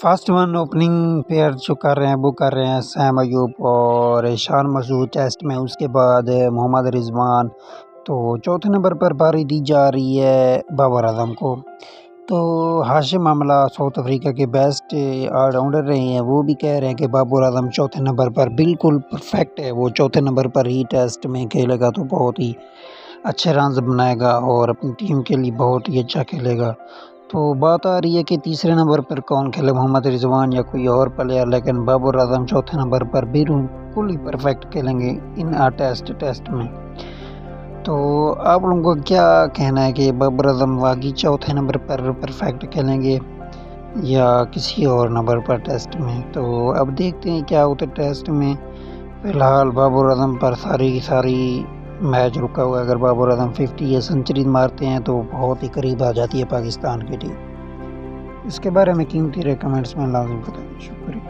Fast one opening pair جو کر رہے ہیں وہ کر رہے ہیں سیم ایوب اور شان مسعود ٹیسٹ میں. اس کے بعد محمد رضوان. تو چوتھے نمبر پر باری دی جا رہی ہے بابر اعظم کو. تو ہاشم املہ ساؤتھ افریقہ کے بیسٹ آل راؤنڈر رہے ہیں، وہ بھی کہہ رہے ہیں کہ بابر اعظم چوتھے نمبر پر بالکل پرفیکٹ ہے، وہ چوتھے نمبر پر ہی ٹیسٹ میں کھیلے گا تو بہت ہی اچھے رنز بنائے گا اور اپنی ٹیم کے لیے بہت ہی اچھا کھیلے گا. تو بات آ رہی ہے کہ تیسرے نمبر پر کون کھیلے، محمد رضوان یا کوئی اور پلیئر، لیکن بابر اعظم چوتھے نمبر پر بالکل ہی پرفیکٹ کھیلیں گے ان ٹیسٹ میں. تو آپ لوگوں کو کیا کہنا ہے کہ بابر اعظم واقعی چوتھے نمبر پر پرفیکٹ کھیلیں گے یا کسی اور نمبر پر ٹیسٹ میں؟ تو اب دیکھتے ہیں کیا ہوتا ہے ٹیسٹ میں. فی الحال بابر اعظم پر ساری میچ رکا ہوا ہے. اگر بابر اعظم 50 یا سنچری مارتے ہیں تو بہت ہی قریب آ جاتی ہے پاکستان کی ٹیم. اس کے بارے میں قیمتی رائے کمنٹس میں لازم بتائیں. شکریہ.